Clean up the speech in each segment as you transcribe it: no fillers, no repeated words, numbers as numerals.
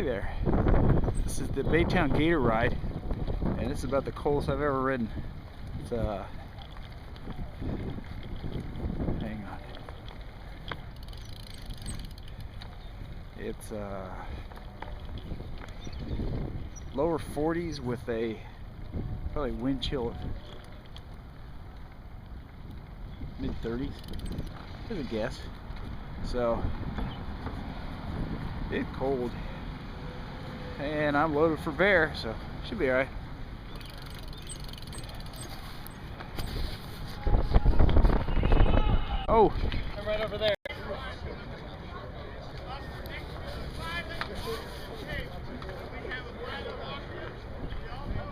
Hi there. This is the Baytown Gator ride, and this is about the coldest I've ever ridden. It's hang on. It's lower 40s with a probably wind chill of mid 30s. As a guess. So it's cold. And I'm loaded for bear, so should be alright. Oh! I'm right over there.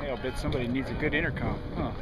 Hey, I'll bet somebody needs a good intercom, huh?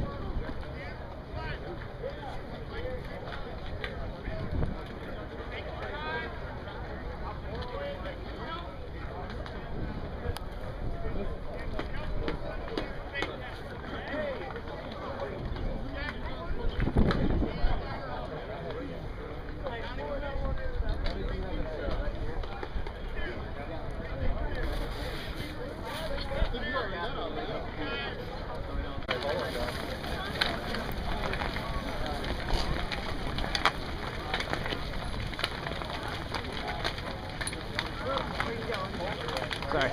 Sorry.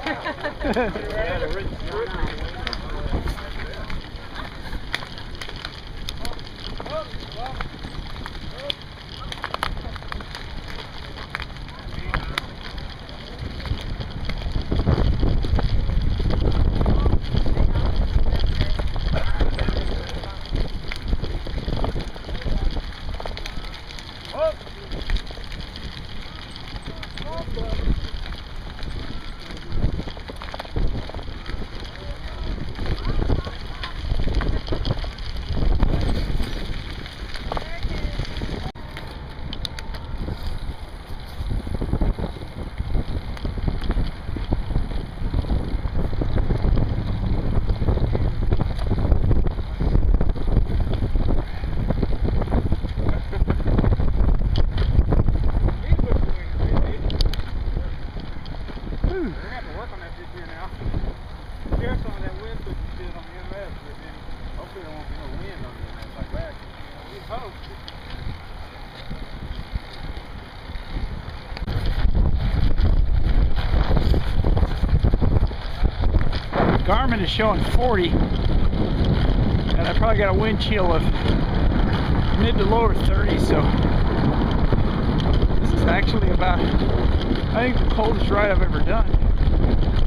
Garmin is showing 40, and I probably got a wind chill of mid to lower 30s, so this is actually about, I think, the coldest ride I've ever done.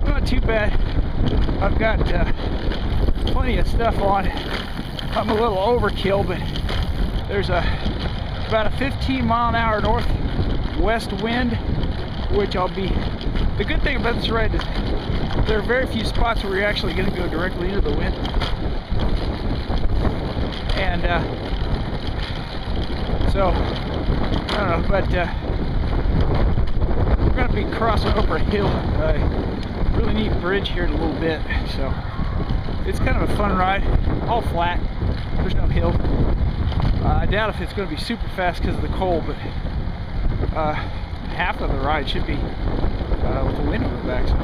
Not too bad. I've got plenty of stuff on. I'm a little overkill, but there's about a 15-mile-an-hour northwest wind, which the good thing about this ride is there are very few spots where you're actually going to go directly into the wind. And so, I don't know, but we're going to be crossing over a hill, a really neat bridge here in a little bit. So, it's kind of a fun ride, all flat, there's no hill. I doubt if it's going to be super fast because of the cold, but half of the ride should be with the wind on the back, so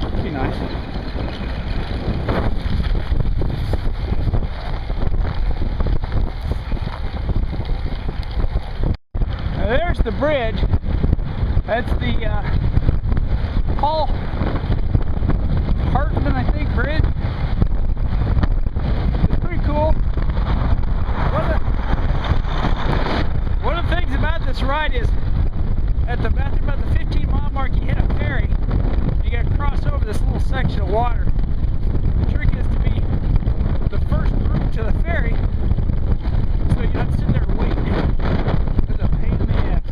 it'll be nice. Now there's the bridge. That's the Paul Hartman, I think, bridge. It's pretty cool. One of the things about this ride is after about the 15-mile mark, you hit a ferry. You got to cross over this little section of water. The trick is to be the first group to the ferry, so you don't have to sit there and wait. It's a pain in the ass.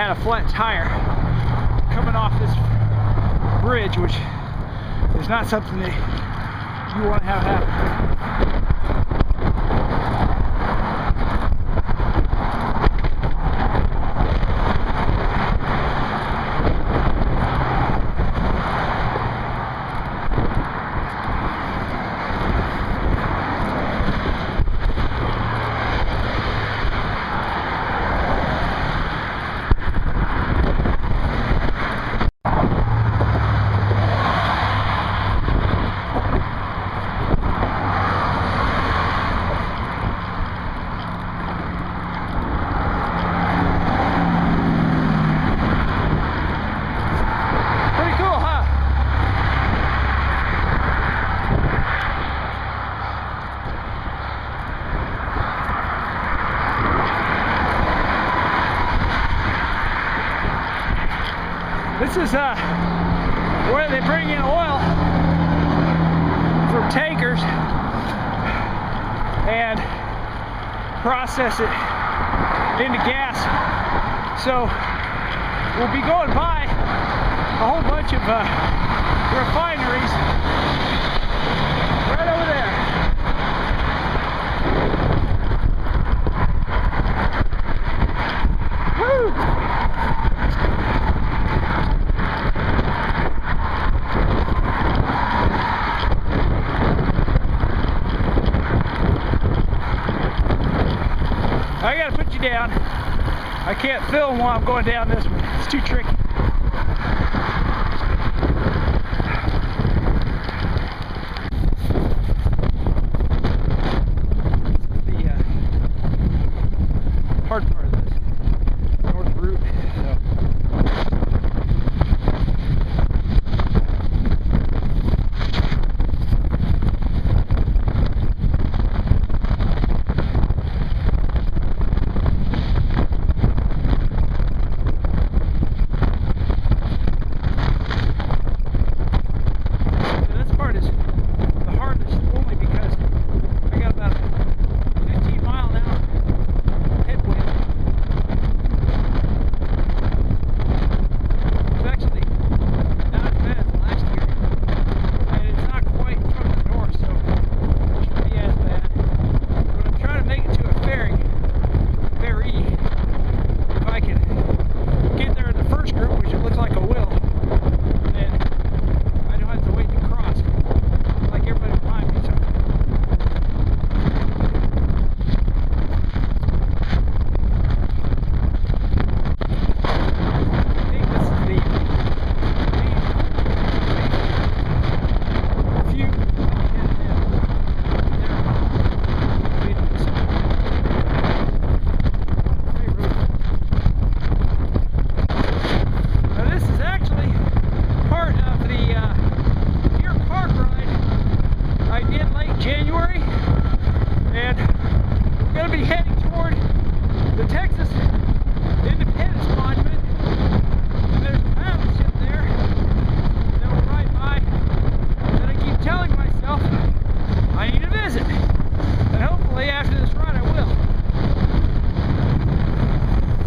had a flat tire coming off this bridge, which is not something that you want to have happen. This is where they bring in oil from tankers and process it into gas. So we'll be going by a whole bunch of refineries right over there. I gotta put you down. I can't film while I'm going down this one. It's too tricky. This is the hard part of this north route.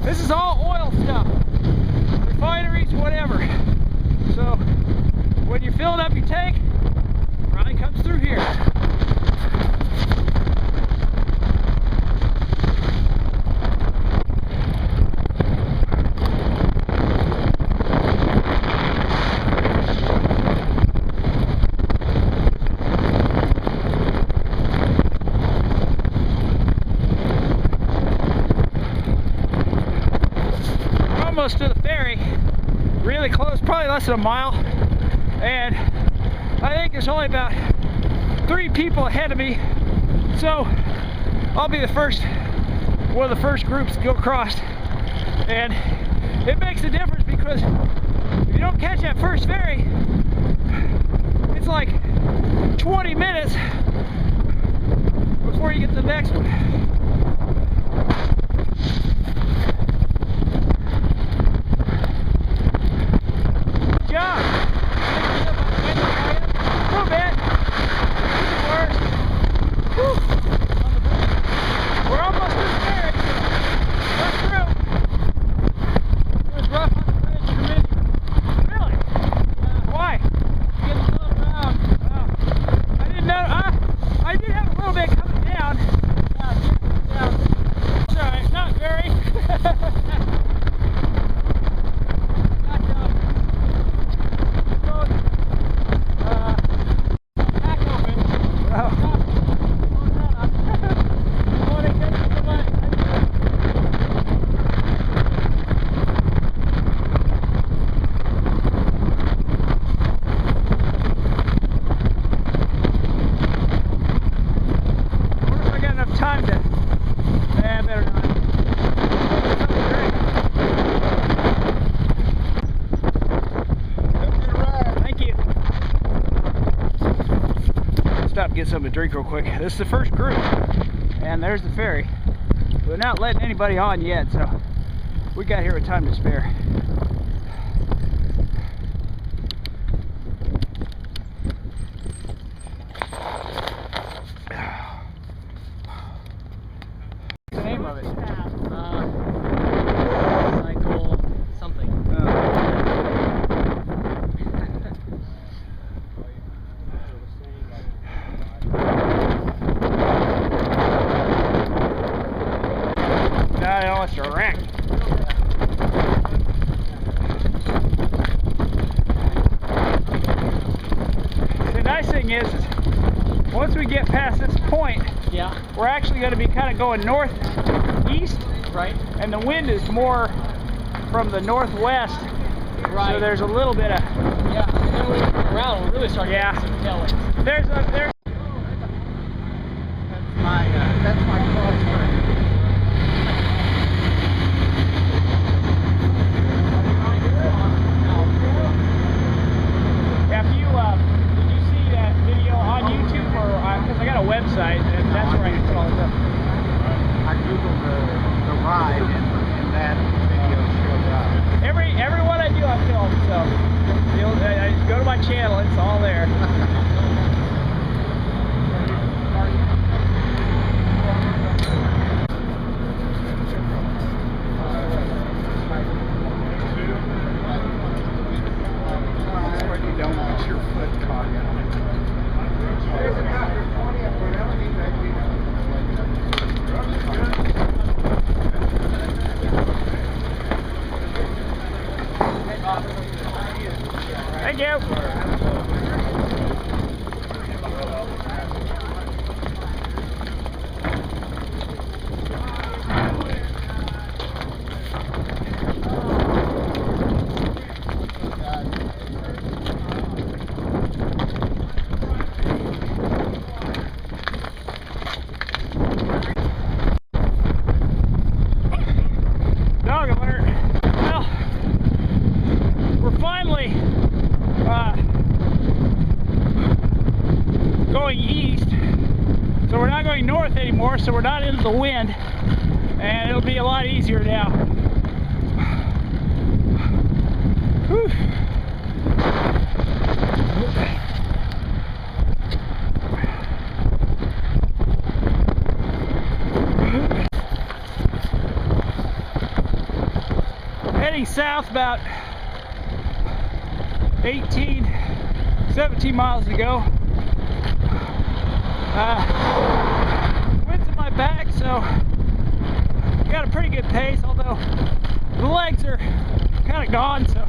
This is all oil stuff, refineries, whatever. So when you're filling up your tank, Ryan comes through here. Almost to the ferry, really close, probably less than a mile, and I think there's only about 3 people ahead of me, so I'll be the first, one of the first groups to go across. And it makes a difference because if you don't catch that first ferry, it's like 20 minutes before you get to the next one. stop and get something to drink real quick. This is the first group, and there's the ferry. We're not letting anybody on yet, so we got here with time to spare. What's the name of it? Cycle something. No, it's a wreck. The nice thing is once we get past this point, Yeah. we're actually going to be kind of going northeast, Right. and the wind is more from the northwest. Right. So there's a little bit of Yeah. And then we look around, we're really starting Yeah. to get some tailwinds. there's That's my close friend. if you did you see that video on YouTube or because I got a website and that's where I can put all this up. I googled the ride and that video showed up. Every one I do I film, so I just go to my channel, it's all there. You don't want your foot caught in Thank you. Dog alert. Well, we're finally going east, so we're not going north anymore, so we're not into the wind, and it'll be a lot easier now. Whew. Heading south about 17 miles to go. Wind's in my back, so got a pretty good pace, although the legs are kind of gone, so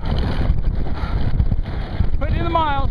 putting in the miles.